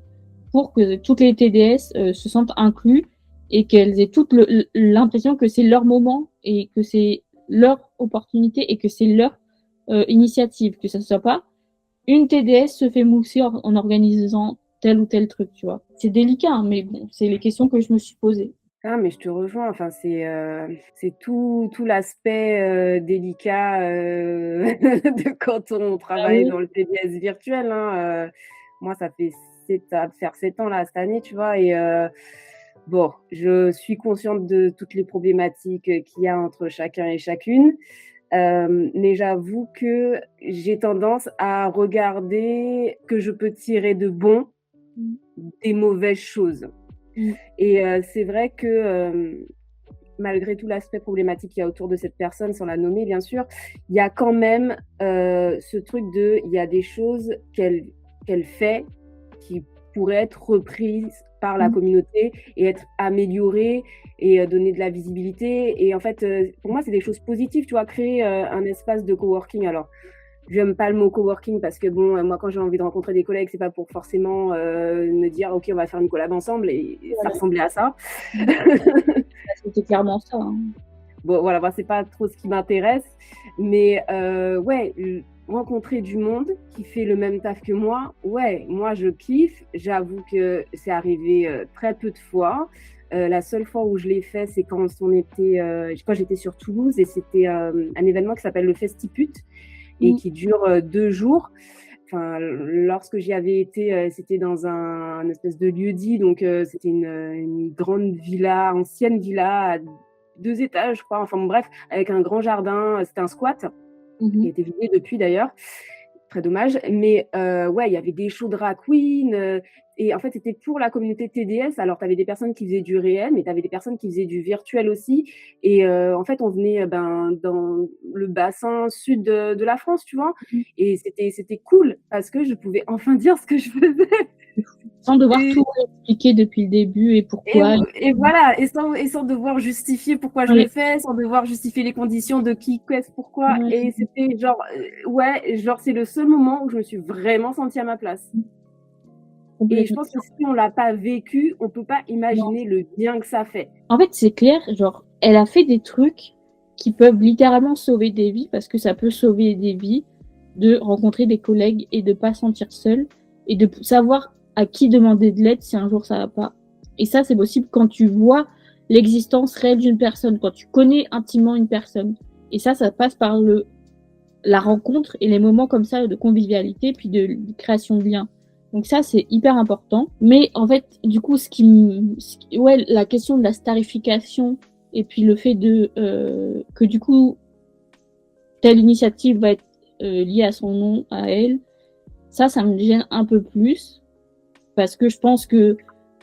S3: pour que toutes les TDS se sentent inclus et qu'elles aient toute l'impression que c'est leur moment et que c'est leur opportunité et que c'est leur initiative, que ça ne soit pas une TDS se fait mousser en organisant tel ou tel truc, tu vois. C'est délicat, hein, mais bon, c'est les questions que je me suis posées.
S4: Ah, mais je te rejoins. Enfin, c'est tout l'aspect délicat de quand on
S3: Ah
S4: travaille
S3: oui.
S4: dans le TDS virtuel. Hein. Moi, ça va faire 7 ans là cette année, tu vois. Et bon, je suis consciente de toutes les problématiques qu'il y a entre chacun et chacune. Mais j'avoue que j'ai tendance à regarder ce que je peux tirer de bon des mauvaises choses. Et c'est vrai que malgré tout l'aspect problématique qu'il y a autour de cette personne, sans la nommer bien sûr, il y a quand même ce truc il y a des choses qu'elle fait qui pourraient être reprises par la communauté et être améliorées et donner de la visibilité. Et en fait, pour moi, c'est des choses positives, tu vois, créer un espace de coworking. Alors, j'aime pas le mot coworking parce que bon, moi quand j'ai envie de rencontrer des collègues, c'est pas pour forcément me dire ok on va faire une collab ensemble et ça ressemblait à ça.
S3: C'était clairement ça. Hein.
S4: Bon voilà, moi c'est pas trop ce qui m'intéresse, mais ouais, rencontrer du monde qui fait le même taf que moi, ouais, moi je kiffe. J'avoue que c'est arrivé très peu de fois. La seule fois où je l'ai fait, c'est quand j'étais sur Toulouse et c'était un événement qui s'appelle le Festiput et qui dure 2 jours. Enfin, lorsque j'y avais été, c'était dans un espèce de lieu-dit, donc c'était une grande villa, ancienne villa à 2 étages, je crois. Enfin bon, bref, avec un grand jardin. C'était un squat qui a été vidé depuis d'ailleurs. Très dommage. Mais ouais, il y avait des shows drag queen. Et en fait, c'était pour la communauté TDS. Alors, tu avais des personnes qui faisaient du réel, mais tu avais des personnes qui faisaient du virtuel aussi. Et en fait, on venait dans le bassin sud de la France, tu vois. Et c'était cool parce que je pouvais enfin dire ce que je faisais.
S3: Sans devoir tout expliquer depuis le début et pourquoi.
S4: Et voilà, et sans devoir justifier pourquoi je le fais, sans devoir justifier les conditions de qui, qu'est-ce, pourquoi. Et c'était genre, ouais, genre c'est le seul moment où je me suis vraiment sentie à ma place. Et je pense que si on l'a pas vécu, on peut pas imaginer le bien que ça fait.
S3: En fait, c'est clair, genre, elle a fait des trucs qui peuvent littéralement sauver des vies, parce que ça peut sauver des vies, de rencontrer des collègues et de pas se sentir seule, et de savoir à qui demander de l'aide si un jour ça va pas. Et ça, c'est possible quand tu vois l'existence réelle d'une personne, quand tu connais intimement une personne. Et ça passe par la rencontre et les moments comme ça de convivialité, puis de création de liens. Donc ça, c'est hyper important. Mais en fait, du coup, ouais, la question de la starification et puis le fait que du coup, telle initiative va être liée à son nom, à elle, ça me gêne un peu plus parce que je pense que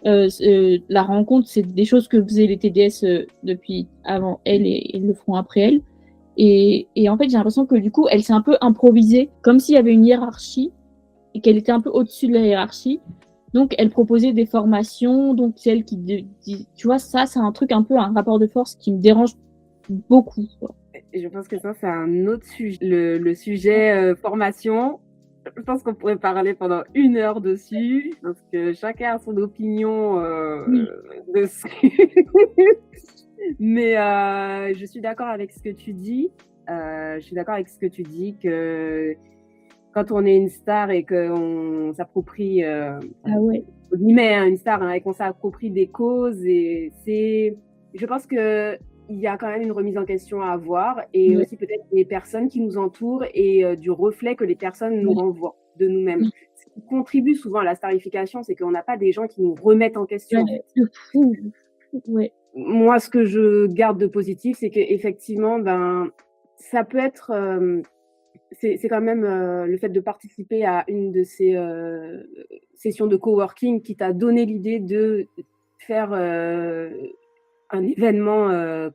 S3: la rencontre, c'est des choses que faisaient les TDS depuis avant elle et le feront après elle. Et en fait, j'ai l'impression que du coup, elle s'est un peu improvisée, comme s'il y avait une hiérarchie et qu'elle était un peu au-dessus de la hiérarchie. Donc, elle proposait des formations, donc celle qui dit, tu vois, ça, c'est un truc un peu, un rapport de force qui me dérange beaucoup. Quoi.
S4: Je pense que ça, c'est un autre sujet. Le sujet formation, je pense qu'on pourrait parler pendant 1 heure dessus, parce que chacun a son opinion dessus. Mais je suis d'accord avec ce que tu dis. Je suis d'accord avec ce que tu dis que quand on est une star et qu'on s'approprie,
S3: Ah ouais.
S4: une star, hein, et qu'on s'approprie des causes, et c'est je pense que il y a quand même une remise en question à avoir et
S3: Ouais.
S4: aussi peut-être des personnes qui nous entourent et du reflet que les personnes nous
S3: Ouais.
S4: renvoient de nous-mêmes.
S3: Oui.
S4: Ce qui contribue souvent à la starification, c'est qu'on n'a pas des gens qui nous remettent en question, en
S3: Ouais,
S4: fait.
S3: de fou. Ouais.
S4: Moi, ce que je garde de positif, c'est qu'effectivement, ben, ça peut être, c'est quand même, le fait de participer à une de ces, sessions de coworking qui t'a donné l'idée de faire, un événement,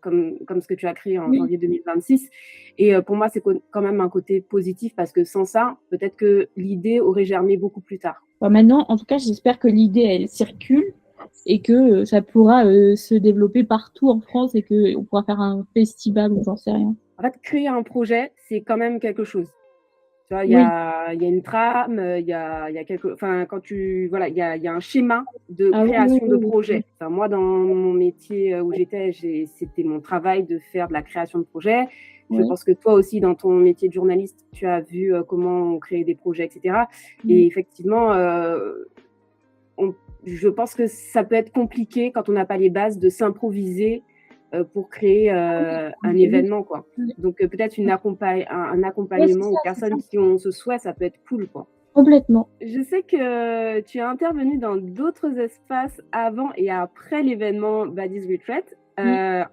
S4: comme ce que tu as créé en
S3: Oui.
S4: janvier 2026 et pour moi, c'est quand même un côté positif parce que sans ça, peut-être que l'idée aurait germé beaucoup plus tard.
S3: Bah, maintenant, en tout cas, j'espère que l'idée, elle circule et que ça pourra se développer partout en France et qu'on pourra faire un festival ou j'en sais rien.
S4: En fait, créer un projet, c'est quand même quelque chose. Tu vois,
S3: Oui.
S4: il y a une trame, il y a quelque enfin, quand tu voilà, il y a un schéma de
S3: Ah oui, oui,
S4: création de
S3: oui, oui.
S4: projet. Enfin, moi, dans mon métier, où j'étais, c'était mon travail de faire de la création de projet. Je
S3: Ouais.
S4: pense que toi aussi, dans ton métier de journaliste, tu as vu, comment on crée des projets et cetera et
S3: Oui.
S4: effectivement, on je pense que ça peut être compliqué quand on n'a pas les bases de s'improviser, pour créer, un
S3: Oui.
S4: événement, quoi.
S3: Oui.
S4: Donc peut-être un
S3: Ouais, c'est
S4: accompagnement
S3: ça,
S4: aux
S3: c'est ça.
S4: personnes qui ont ce souhait, ça peut être cool, quoi.
S3: Complètement.
S4: Je sais que tu as intervenu dans d'autres espaces avant et après l'événement Baddies Retreat.
S3: Oui.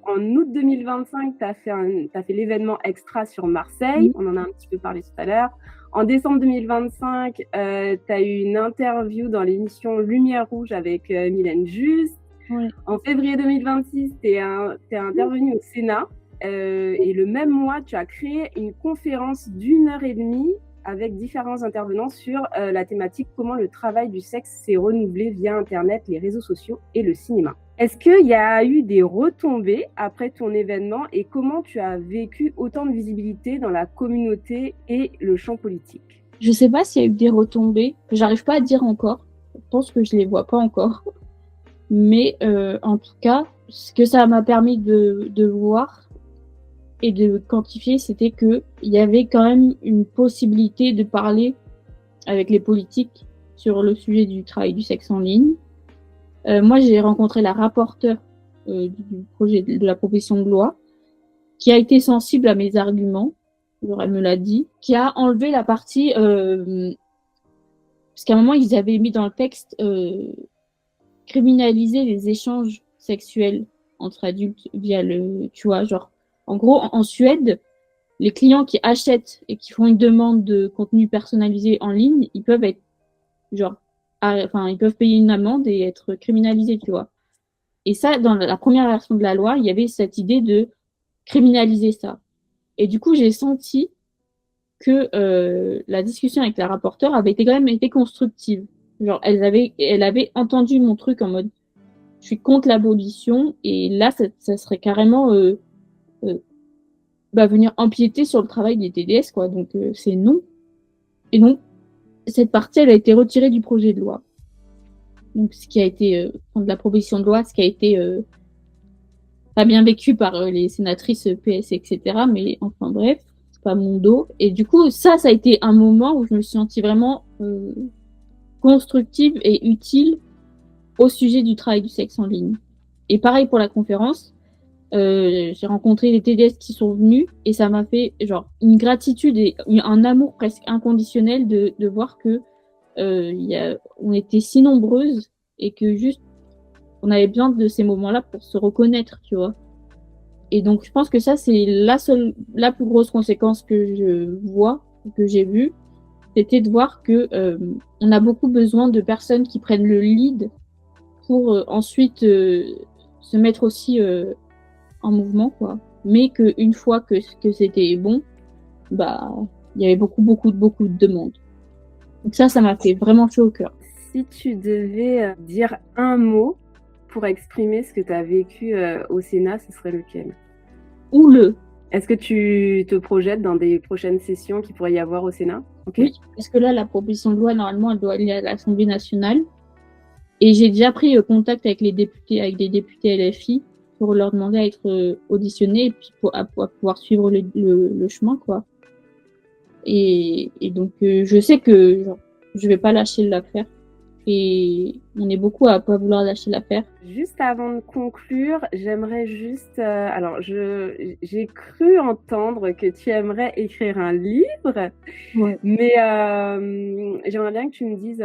S4: En août 2025, tu as fait l'événement Extra sur Marseille.
S3: Oui.
S4: On en a un petit peu parlé tout à l'heure. En décembre 2025, tu as eu une interview dans l'émission Lumière Rouge avec Mylène Juste.
S3: Ouais.
S4: En février 2026, tu es intervenu au Sénat. Et le même mois, tu as créé une conférence d'1 heure et demie avec différents intervenants sur la thématique comment le travail du sexe s'est renouvelé via Internet, les réseaux sociaux et le cinéma. Est-ce qu'il y a eu des retombées après ton événement et comment tu as vécu autant de visibilité dans la communauté et le champ politique?
S3: Je sais pas s'il y a eu des retombées. J'arrive pas à dire encore. Je pense que je les vois pas encore. Mais en tout cas, ce que ça m'a permis de voir et de quantifier, c'était que il y avait quand même une possibilité de parler avec les politiques sur le sujet du travail du sexe en ligne. Moi, j'ai rencontré la rapporteure du projet de la proposition de loi, qui a été sensible à mes arguments, genre elle me l'a dit, qui a enlevé la partie parce qu'à un moment ils avaient mis dans le texte criminaliser les échanges sexuels entre adultes via le, tu vois, genre en gros en Suède, les clients qui achètent et qui font une demande de contenu personnalisé en ligne, ils peuvent être genre enfin ils peuvent payer une amende et être criminalisés, tu vois. Et ça, dans la première version de la loi, il y avait cette idée de criminaliser ça. Et du coup, j'ai senti que la discussion avec la rapporteure avait été quand même été constructive. Genre, elle avait entendu mon truc en mode, je suis contre l'abolition, et là, ça serait carrément venir empiéter sur le travail des TDS, quoi. Donc, c'est non. Et donc, cette partie, elle a été retirée du projet de loi. Donc, ce qui a été, de la proposition de loi, ce qui a été pas bien vécu par les sénatrices PS, etc. Mais enfin bref, c'est pas mon dos. Et du coup, ça a été un moment où je me suis sentie vraiment constructive et utile au sujet du travail du sexe en ligne. Et pareil pour la conférence, j'ai rencontré les TDS qui sont venus et ça m'a fait genre une gratitude et un amour presque inconditionnel de voir que on était si nombreuses et que juste on avait besoin de ces moments-là pour se reconnaître, tu vois. Et donc, je pense que ça, c'est la plus grosse conséquence que je vois, que j'ai vue, c'était de voir que on a beaucoup besoin de personnes qui prennent le lead pour ensuite se mettre aussi en mouvement, quoi. Mais qu'une fois que c'était bon, bah, il y avait beaucoup de demandes. Donc ça m'a fait vraiment chaud au cœur.
S4: Si tu devais dire un mot pour exprimer ce que tu as vécu au Sénat, ce serait lequel?
S3: Ou le.
S4: Est-ce que tu te projettes dans des prochaines sessions qu'il pourrait y avoir au Sénat?
S3: Okay. Oui, parce que là, la proposition de loi, normalement, elle doit aller à l'Assemblée nationale. Et j'ai déjà pris contact avec des députés LFI pour leur demander à être auditionnés et puis à pouvoir suivre le chemin, quoi. Et donc, je sais que genre, je vais pas lâcher l'affaire. et on est beaucoup à pas vouloir lâcher l'affaire.
S4: Juste avant de conclure, j'aimerais juste... alors, j'ai cru entendre que tu aimerais écrire un livre,
S3: Ouais.
S4: mais j'aimerais bien que tu me dises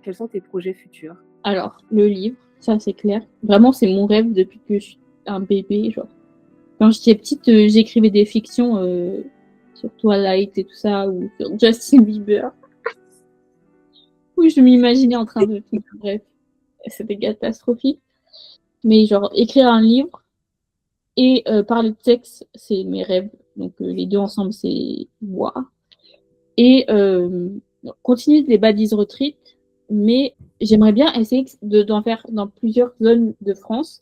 S4: quels sont tes projets futurs.
S3: Alors, le livre, ça c'est clair. Vraiment, c'est mon rêve depuis que je suis un bébé. Genre, quand j'étais petite, j'écrivais des fictions sur Twilight et tout ça, ou sur Justin Bieber. Oui, je m'imaginais en train de... Bref, c'était catastrophique. Mais genre, écrire un livre et parler de sexe, c'est mes rêves. Donc, les deux ensemble, c'est moi. Et continuer les Baddies Retreat, mais j'aimerais bien essayer d'en faire dans plusieurs zones de France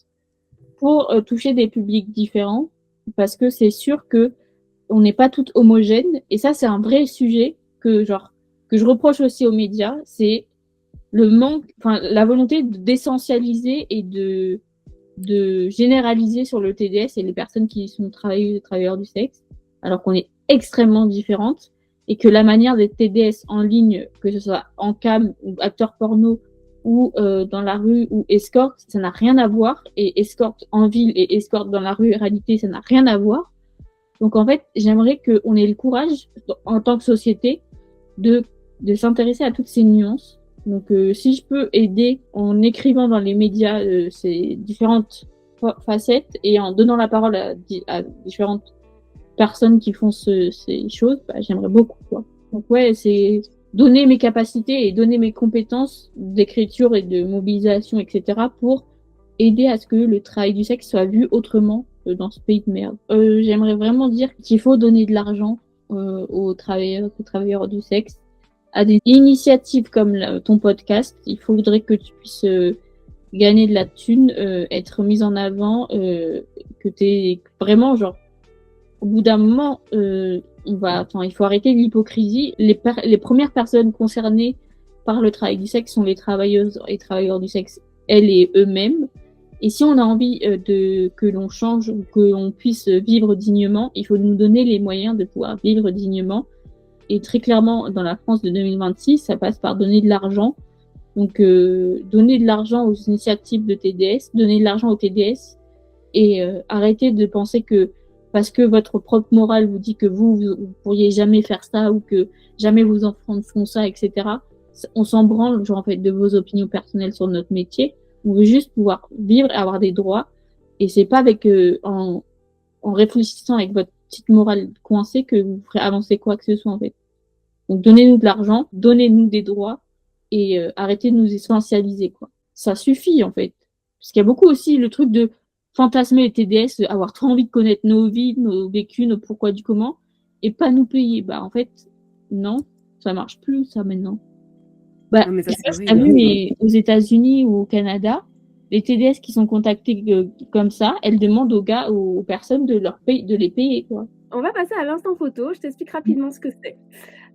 S3: pour toucher des publics différents, parce que c'est sûr que on n'est pas toutes homogènes, et ça, c'est un vrai sujet que je reproche aussi aux médias, c'est le manque, enfin, la volonté d'essentialiser et de généraliser sur le TDS et les personnes qui sont travailleurs du sexe, alors qu'on est extrêmement différentes, et que la manière des TDS en ligne, que ce soit en cam ou acteur porno ou dans la rue ou escorte, ça n'a rien à voir, et escorte en ville et escorte dans la rue, réalité, ça n'a rien à voir. Donc en fait, j'aimerais qu'on ait le courage, en tant que société, de s'intéresser à toutes ces nuances. Donc si je peux aider en écrivant dans les médias ces différentes facettes et en donnant la parole à différentes personnes qui font ces choses, bah, j'aimerais beaucoup, quoi. Donc ouais, c'est donner mes capacités et donner mes compétences d'écriture et de mobilisation, etc. pour aider à ce que le travail du sexe soit vu autrement dans ce pays de merde. J'aimerais vraiment dire qu'il faut donner de l'argent aux travailleurs du sexe, à des initiatives comme ton podcast. Il faudrait que tu puisses gagner de la thune, être mise en avant, que t'es vraiment genre au bout d'un moment, il faut arrêter l'hypocrisie. Les premières personnes concernées par le travail du sexe sont les travailleuses et travailleurs du sexe, elles et eux-mêmes. Et si on a envie que l'on change, que l'on puisse vivre dignement, il faut nous donner les moyens de pouvoir vivre dignement. Et très clairement, dans la France de 2026, ça passe par donner de l'argent. Donc, donner de l'argent aux initiatives de TDS, donner de l'argent aux TDS, et arrêter de penser que parce que votre propre morale vous dit que vous pourriez jamais faire ça, ou que jamais vos enfants font ça, etc. On s'en branle, genre, en fait, de vos opinions personnelles sur notre métier. On veut juste pouvoir vivre et avoir des droits. Et c'est pas avec en réfléchissant avec votre petite morale coincée que vous ferez avancer quoi que ce soit, en fait. Donc donnez-nous de l'argent, donnez-nous des droits, et arrêtez de nous essentialiser, quoi. Ça suffit, en fait. Parce qu'il y a beaucoup aussi le truc de fantasmer les TDS, avoir trop envie de connaître nos vies, nos vécus, nos pourquoi du comment, et pas nous payer. Bah en fait, non, ça marche plus, ça, maintenant. Bah,
S4: Non, mais
S3: je sais pas si
S4: horrible,
S3: t'as vu,
S4: hein.
S3: mais aux États-Unis ou au Canada, les TDS qui sont contactés comme ça, elles demandent aux personnes de les payer, quoi.
S4: On va passer à l'instant photo. Je t'explique rapidement ce que c'est.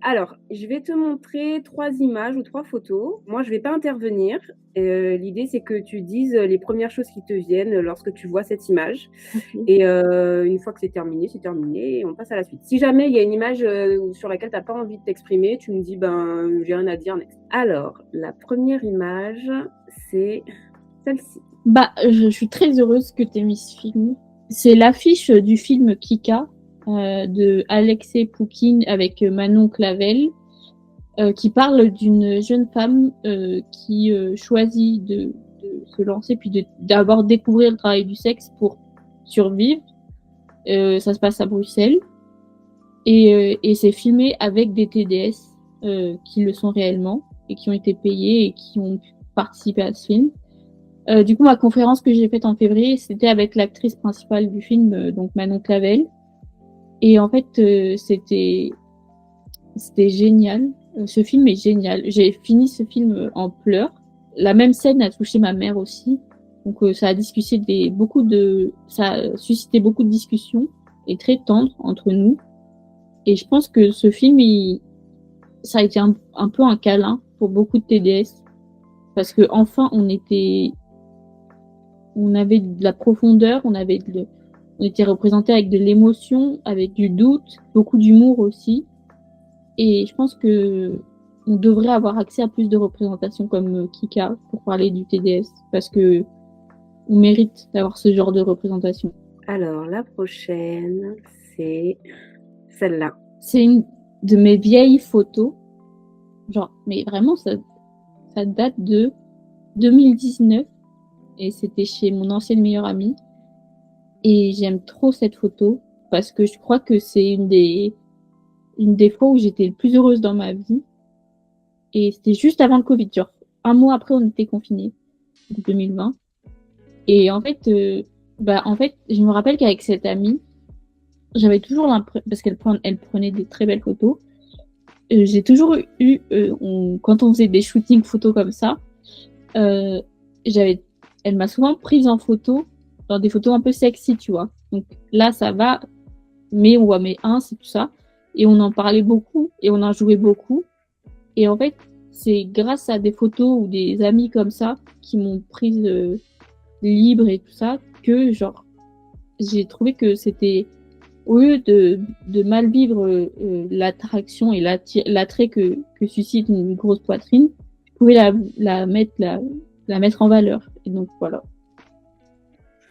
S4: Alors, je vais te montrer 3 images ou 3 photos. Moi, je ne vais pas intervenir. L'idée, c'est que tu dises les premières choses qui te viennent lorsque tu vois cette image.
S3: Okay.
S4: Et une fois que c'est terminé, et on passe à la suite. Si jamais il y a une image sur laquelle tu n'as pas envie de t'exprimer, tu me dis, j'ai rien à dire, next. Alors, la première image, c'est celle-ci.
S3: Bah, je suis très heureuse que tu aies mis ce film. C'est l'affiche du film Kika, de Alexei Poukine avec Manon Clavel, qui parle d'une jeune femme qui choisit de se lancer, puis d'abord découvrir le travail du sexe pour survivre. Ça se passe à Bruxelles, et c'est filmé avec des TDS qui le sont réellement et qui ont été payés et qui ont participé à ce film. Du coup, ma conférence que j'ai faite en février, c'était avec l'actrice principale du film, donc Manon Clavel. Et en fait, c'était génial. Ce film est génial. J'ai fini ce film en pleurs. La même scène a touché ma mère aussi. Donc ça a suscité beaucoup de discussions, et très tendre entre nous. Et je pense que ce film, ça a été un peu un câlin pour beaucoup de TDS, parce que enfin on avait de la profondeur, on était représenté avec de l'émotion, avec du doute, beaucoup d'humour aussi. Et je pense que on devrait avoir accès à plus de représentations comme Kika pour parler du TDS, parce que on mérite d'avoir ce genre de représentation.
S4: Alors, la prochaine, c'est celle-là.
S3: C'est une de mes vieilles photos, genre, mais vraiment, ça date de 2019, et c'était chez mon ancienne meilleure amie. Et j'aime trop cette photo, parce que je crois que c'est une des fois où j'étais le plus heureuse dans ma vie. Et c'était juste avant le Covid, genre, un mois après, on était confinés, en 2020. Et en fait, je me rappelle qu'avec cette amie, j'avais toujours l'impression, parce qu'elle prenait des très belles photos, j'ai toujours eu, quand on faisait des shootings photos comme ça, elle m'a souvent prise en photo, dans des photos un peu sexy, tu vois. Donc là, ça va, mais on voit mes ins et tout ça. Et on en parlait beaucoup, et on en jouait beaucoup. Et en fait, c'est grâce à des photos ou des amis comme ça, qui m'ont prise libre et tout ça, que genre, j'ai trouvé que c'était, au lieu de mal vivre l'attraction et l'attrait que suscite une grosse poitrine, je pouvais la mettre en valeur. Et donc voilà.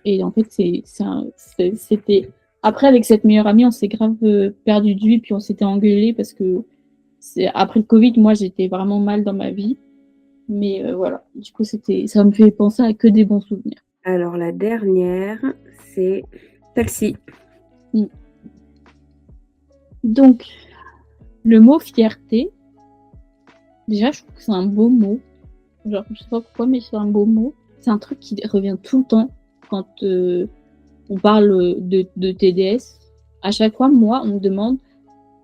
S3: Et en fait, c'était après, avec cette meilleure amie, on s'est grave perdu de vue, puis on s'était engueulé parce que après le Covid, moi j'étais vraiment mal dans ma vie. Mais voilà, du coup, ça me fait penser à que des bons souvenirs.
S4: Alors, la dernière, c'est celle-ci.
S3: Donc, le mot fierté, déjà, je trouve que c'est un beau mot. Genre, je sais pas pourquoi, mais c'est un beau mot. C'est un truc qui revient tout le temps quand on parle de TDS. À chaque fois, moi, on me demande,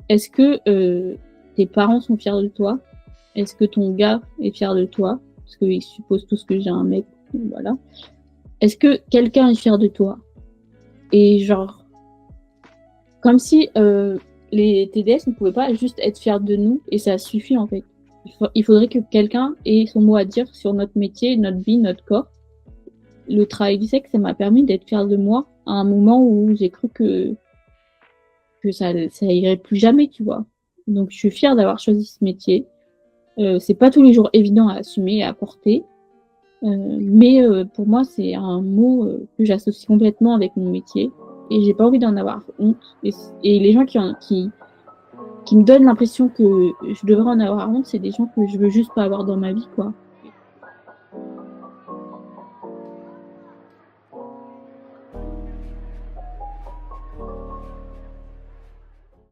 S3: est-ce que tes parents sont fiers de toi? Est-ce que ton gars est fier de toi? Parce qu'ils supposent tous que j'ai un mec, voilà. Est-ce que quelqu'un est fier de toi? Et genre, comme si les TDS ne pouvaient pas juste être fiers de nous, et ça suffit en fait. Il faudrait que quelqu'un ait son mot à dire sur notre métier, notre vie, notre corps. Le travail du sexe, ça m'a permis d'être fière de moi à un moment où j'ai cru que ça irait plus jamais, tu vois. Donc je suis fière d'avoir choisi ce métier. C'est pas tous les jours évident à assumer et à porter. Mais pour moi, c'est un mot que j'associe complètement avec mon métier. Et j'ai pas envie d'en avoir honte. Et les gens qui me donnent l'impression que je devrais en avoir honte, c'est des gens que je veux juste pas avoir dans ma vie, quoi.